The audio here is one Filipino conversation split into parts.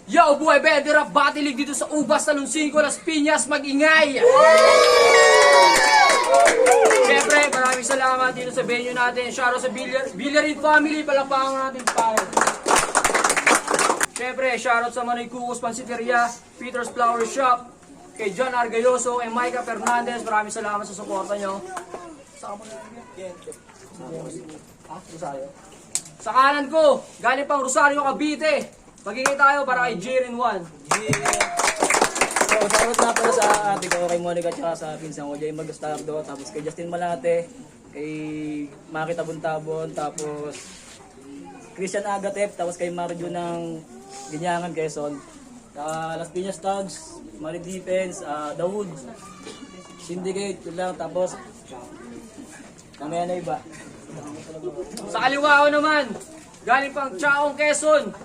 Yo, buhay Bedera, batilig dito sa Ubas, Talunsingko, Las Piñas, mag-ingay! Siyempre, maraming salamat dito sa venue natin. Shoutout sa Villarin family, palakpakan natin tayo. Siyempre, shoutout sa Manoy Cucos Pansiteria, Peter's Flower Shop, kay John Argayoso, kay Micah Fernandez, maraming salamat sa suporta nyo. Sa kanan ko, galing pang Rosario, Cavite. Magiging tayo para kay Jiren 1. So, shoutout na pala sa ate ko, kay Monica, at sa pinsan ko, Jay Magastardo, tapos kay Justin Malate, kay Maki Tabon-Tabon, tapos Christian Agatep, tapos kay Marjo ng Ginyangan, Quezon, Las Piñas Tags, Mari Defense, Dawood, Syndicate, yun lang, tapos kamaya na iba. Sa kaliwa ko naman, galing pang Chaong, Quezon.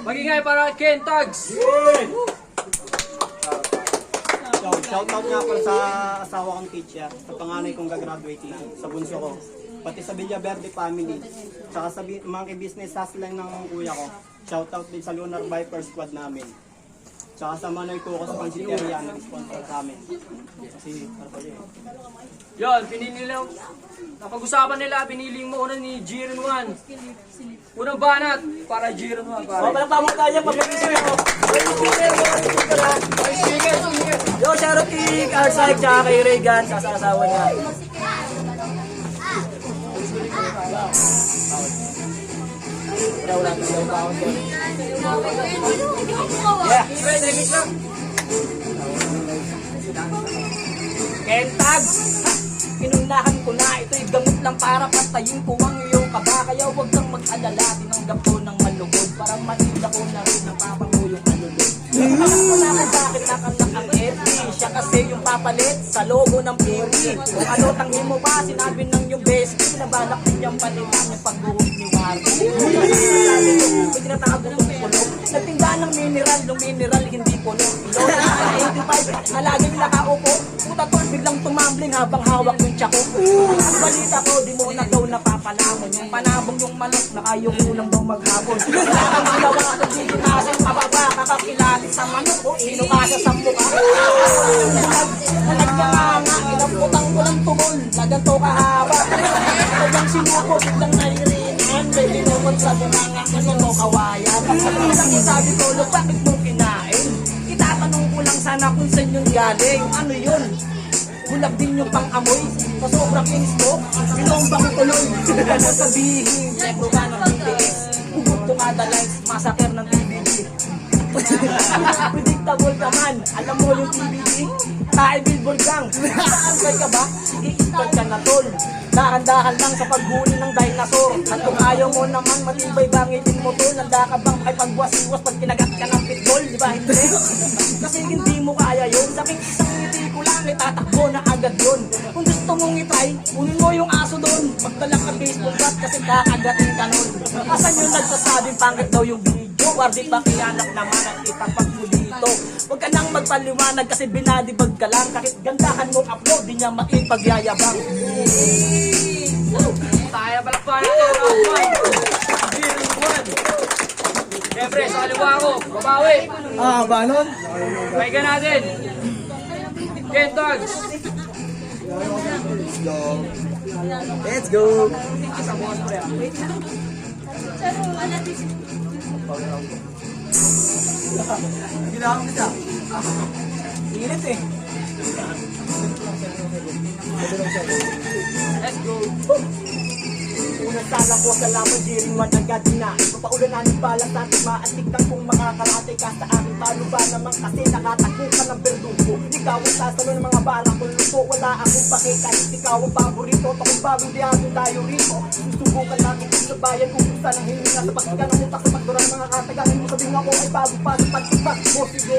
Magingay para kay Ken Tags. Shoutout nga pala sa asawa kong teacher, sa panganay kong gagraduate sa bunso ko. Pati sa Villaverde family, tsaka sa mga business hustler ng kuya ko. Shoutout din sa Lunar Viper Squad namin. Tsaka sa Manoy Cucos Pansiteria, nag-sponsor sa amin. Kasi, Yon, pinili nila. Napag-usapan nila, piniling mo una ni Jiren 1. Unang banat para Jiren 1. Walang pamukaya, papagising ako. Yo, shoutout kay Arsike, tsaka kay Regan, sa asawa niya. Wala na yung bawang ko. Yeah. Ken Tags, pinunahan ko na, ito'y gamot lang para patayin ko ang iyong kaba. Kaya huwag kang mag-alala, tinanggap ko ng malugod. Parang matila ko na rin ang papanguyong alulod. Alam ko na kung bakit nakanak ang FB. Siya kasi yung papalit sa logo ng Perry. Kung ano tanghin mo ba, sinabi ng yung bestie na balak ninyang palitan yung pag-uwag ni Warby. May tinatago kong kulong. Nagtinda ng mineral, yung mineral hindi puno. Lola na 85 na laging nakaupo. Puta tol, biglang tumambling habang hawak yung tsako. Ang balita ko, di mo na daw napapalamon. Yung panabong yung manok na ayaw kulang daw maghapon. Wala kang ginawa sa digitasin, pababa, kakakilati sa manok. O sino ka sa mukha? Nagkanganga, inamputang ko ng tungol. Na ganito kahaba. Ito bang sinuko, biglang nairinan. May linukot sa bunanga, ano mo kawayan. Isang isabi ko, look, bakit mo kinain? Itatanong ko lang sana kung saan yun galing. Ano yun? Bulag din yung pang-amoy. Sa sobrang kinis ko, binomba ko tuloy. Ano sabihin, checo ka ng BTS. Hugot ko kada likes, massacre ng TVD. Predictable ka man, alam mo yung TVD. Tae billboard lang, saan ka ba? Sige, ikot ka na tol. Dahan-dahan lang sa paghuli ng dinosaur. At kung ayaw mo naman matibay bangitin mo tol. Nanda ka bang ay pagwas-iwas pag kinagat ka ng pitbull? Di ba hindi? Kasi hindi mo kaya yun. Sakit isang ngiti ko lang, itatakbo na agad yun. Kung gusto mong itry, kunin mo yung aso doon. Magdala ka baseball bat kasi kakagatin ka nun. Asan yung nagsasabing pangit daw yung video? Wardi pa kiyanak naman at itapak mo dito. Huwag ka nang magpaliwanag kasi binadibag ka lang. Kahit gandahan mo upload, di niya maipagyayabang. Tayo palakpakan natin ang Jiren 1. Siyempre, sa kaliwa ko, babawi. Ba nun? Pahiga natin. Ken Tags. Let's go! Ginawa mo siya. Init eh. Let's go. Unang salang ko sa laman, Jiren 1 agad na. Papaulan ng balang sa ating maantik kang kung makakarate ka sa aking palo ba naman kasi nakatakbo ka ng berdugo. Ikaw ang sasalo ng mga balang kung luto, wala akong pake kahit ikaw ang paborito. Takong bagong diyago tayo rito. Susubukan natin kung sa bayan kung gusto ng hininga sa pagsiga ng utak sa pagdura ng mga katagalan mo. Sabihin ako ay bago pa sa pagsipak mo. Sige,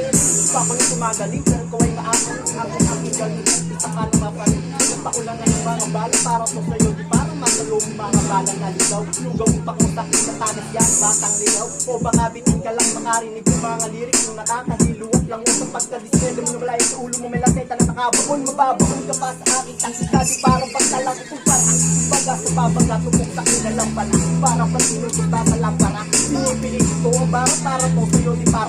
papang tumagaling pero ko ay maakong ang aking galing. Isa ka na mapalit. Paulan na ng mga balang para to sa'yo. Di parang masalong mga balang na ligaw. Lugaw utak mo sakit sa tanas yan, batang ligaw. O baka bitin ka lang makarinig ng mga lirik yung nakakahiluwat lang mo sa pagkadiskwento mo na wala sa ulo mo may laseta na nakabukon. Mababakon ka pa sa aking taksika. Di parang pagkalang kung parang baga sa babagla tupok sa kinalang pala. Parang pag sinusot ba pala para pinipilit ko ang para to sa'yo. Di parang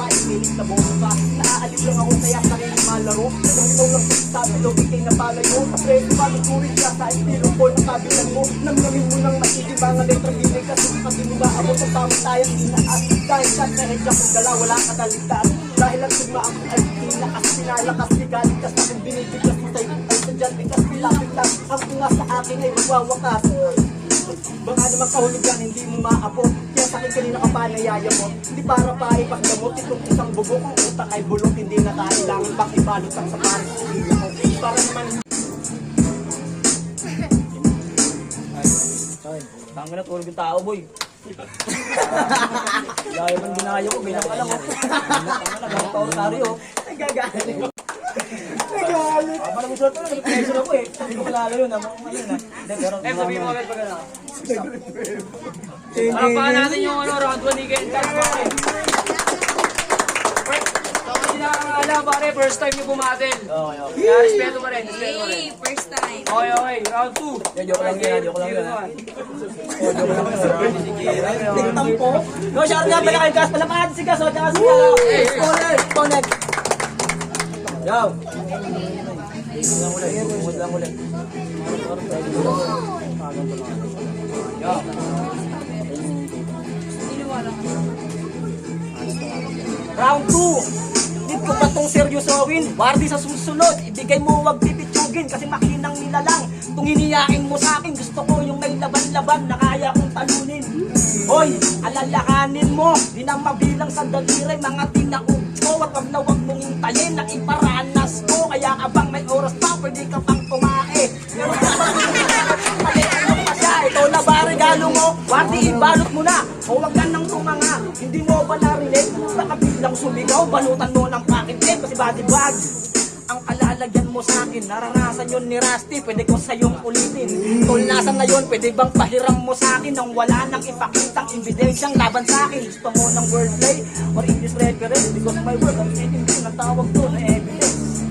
na bobo ka. Naaaliw lang ako kaya sarili malaro. Nagalimaw lang sa sabi, logi kay napalayo. Preso pa, tuturin ka sa estilo ko na kabilan mo. Namnamin mo ng matiging mga letra binig. Kasi pagdinuga ako sa tawag tayong dinaas. Dahil sa kahedya kong dala, wala ka naligtas. Dahil ang sugma ako ay tinakas, pinalakas, ligalikas na kung binibiglas mo tayo. Ay sadyan, bigas, pilapit lang. Ang tunga sa akin ay magwawakas. Baka naman kahulugan, hindi mo maabot. Kaya sa akin kanina ka pa nayaya mo. Hindi para pa ipagdamot, itong isang bubok. Ang utak ay bulok, hindi na kailangan pang ibalot ang sapatos. Para naman Tama na, tulog yung tao, boy. Gaya man ginaya ko, bilang alam ko. Tama na, ganang taon-tari, oh. nagagalit. Parang gusto ko, nag-pressure ako, eh. Hindi ko malala yun, ah. Hindi, pero... Sabihin mo agad pag ano. Harapan natin yung round 1 ni Ken Tags, pare. So, hindi nakakaalam, pare, first time niyo bumatil. Okay, okay. Kaya respeto pa rin, respeto pa rin. Hey, first time. Okay, okay, round 2. Joke lang yan, joke lang yan. Oh, joke lang yan. Tingnan po. No, shout out pala kay Gas. Palapaan si Gas, o, tsaka si Connect. Yo. Lang ulit. Yo. Round 2. Need ko ba tong seryosowin? Wardi sa susunod, ibigay mo wag pipitsugin. Kasi makinang nilalang. Tung hiniyain mo sa akin, gusto ko yung may laban-laban na kaya kong talunin. Hoy, alalakanin mo, di na mabilang sa daliri, mga tinaog ko. Wag na wag mong hintayin na iparanas ko. Kaya abang may oras pa, pwede ka pang kumae. Pero malitanong pa siya, ito na ba regalo mo? Wardi, ibalot mo na, o wag ka nang tumanga. Hindi mo ba narinig? Baka biglang sumigaw, balutan mo ng pakitin kasi body bag. Ang kalalagyan mo sa akin, naranasan yun ni Rusty, pwede ko sa'yong ulitin. Tol, nasan na yun, pwede bang pahiram mo sa akin nang wala nang ipakitang ebidensyang laban sa akin? Gusto mo ng wordplay or English reference? Because my word, ang hindi ang tawag doon ay evidence.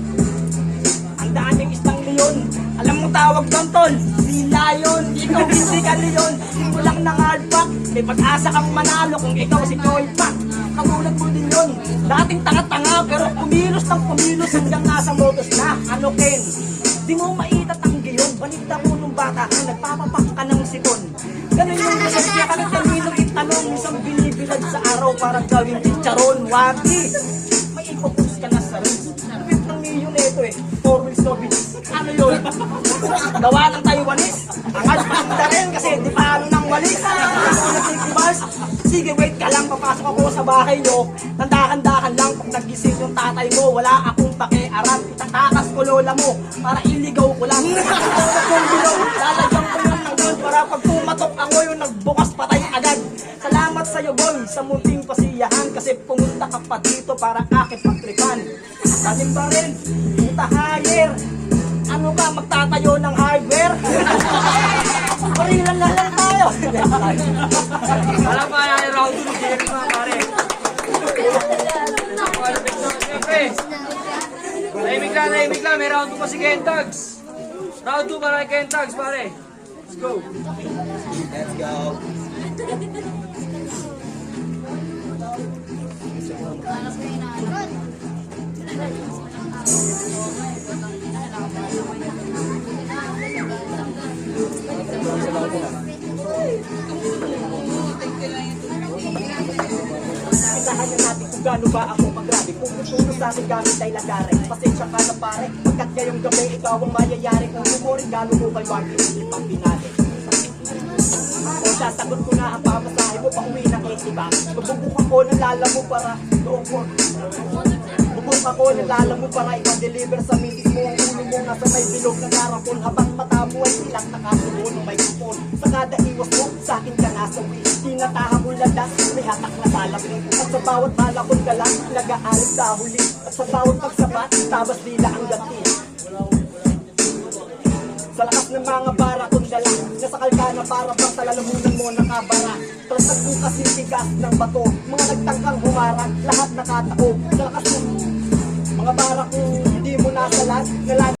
Ang daming isang leon, alam mo tawag doon, tol? Si Lion, ikaw hindi ka leon, hindi mo lang ng hardback. May pag-asa kang manalo kung ikaw si Joy Pack. Katulad mo din yun, dating tanga-tanga pero kumilos ng kumilos hanggang nasa motos na. Ano Ken, di mo maitatanggi yun. Balita mo nung bata ka, nagpapapak ka ng sipon. Ganun yung kasasya ka ng kaninong itanong, isang binibilad sa araw para gawing chicharon. Wagi, may ipopus ka na sa rin. Kapit ng niyo nito eh, 4 wheels no bilis. Ano yun? Gawa ng Taiwanese. Angal pa rin kasi di pa ano ng walis. Sige, wait ka lang, papasok ako sa bahay nyo. Tandahan-dahan lang, pag nagising yung tatay mo, wala akong pakiaram. Itatakas ko lola mo, para iligaw ko lang. Lalagyan ko yung hanggang para pag pumatok ako yung nagbukas patay agad. Salamat sa'yo boy, sa munting pasiyahan, kasi pumunta ka pa dito para akin pagtripan. Galing ba rin, puta hire. Ano ka, magtatayo ng hardware? Parilan na lang tayo. Alam pa natin round 2 ni Jerry, mga pare. Siyempre, tahimik lang, may round 2 pa si Ken Tags. Round 2 para kay Ken Tags, pare. Let's go. Let's go. Isahan na natin kung gaano ba ako magrabe. Kung tutulong sa akin gamit ay lagare. Pasensya ka na pare, pagkat ngayong gabi ikaw ang mayayari. Kung umurin gano'n mo kay Wagi, hindi pang binali. O sasagot ko na ang pamasahe mo, pauwi ng Etiba. Bubuk ako ng lala mo para doon mo. Bubuk ako ng lala mo para ipa-deliver sa misis mo. Ang ulo mo nasa may bilog ng karapon. Habang mata mo ay ilang nakasubo ng may kupon. Sa kada iwas mo, sa akin ka nasa wish. Tinataha mo ladas, may hatak na salamin. At sa bawat malakon ka lang, nag-aalip sa huli. At sa bawat pagsabat, tabas nila ang gati. Sa lakas ng mga bara kong dala, nasakal ka na para bang sa lalamunan mo nakabara. Talasag mo kasi tigas ng bato, mga nagtangkang humarang, lahat nakataob. Sa lakas ng mga bara kong hindi mo nasalan,